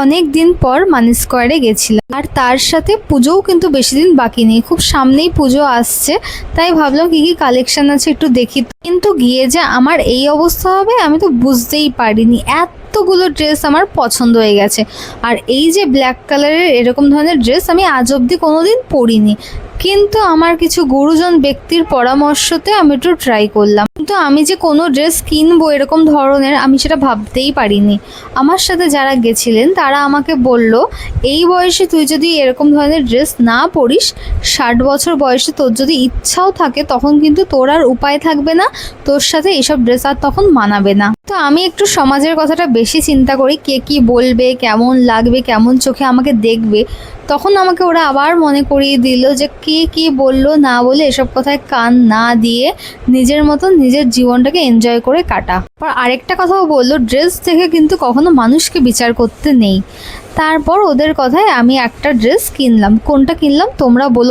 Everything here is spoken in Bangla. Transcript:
অনেক দিন পর মানি স্কোয়ারে গেছিলাম, আর তার সাথে পুজোও কিন্তু বেশি দিন বাকি নেই, খুব সামনেই পুজো আসছে। তাই ভাবলাম কি কি কালেকশন আছে একটু দেখি, কিন্তু গিয়ে যে আমার এই অবস্থা হবে আমি তো বুঝতেই পারিনি। এতগুলো ড্রেস আমার পছন্দ হয়ে গেছে, আর এই যে ব্ল্যাক কালারের এরকম ধরনের ড্রেস আমি আজ অবধি কোনোদিন পরিনি, কিন্তু আমার কিছু গুরুজন ব্যক্তির পরামর্শতে আমি একটু ট্রাই করলাম। কিন্তু আমি যে কোনো ড্রেস কিনবো এরকম ধরনের আমি সেটা ভাবতেই পারিনি। আমার সাথে যারা গেছিলেন তারা আমাকে বলল, এই বয়সে তুই যদি এরকম ধরনের ড্রেস না পরিস, 60 বছর বয়সে তোর যদি ইচ্ছাও থাকে তখন কিন্তু তোর আর উপায় থাকবে না, তোর সাথে এইসব ড্রেস আর তখন মানাবে না। তো আমি একটু সমাজের কথাটা বেশি চিন্তা করি, কে কি বলবে, কেমন লাগবে, কেমন চোখে আমাকে দেখবে। তখন আমাকে ওরা আবার মনে করিয়ে দিল যে কে কি বললো না বলে এসব কথায় কান না দিয়ে নিজের মতন নিজের জীবনটাকে এনজয় করে কাটা। আর আরেকটা কথাও বললো, ড্রেস দেখে কিন্তু কখনো মানুষকে বিচার করতে নেই। তারপর ওদের কথায় আমি একটা ড্রেস কিনলাম। কোনটা কিনলাম তোমরা বলো।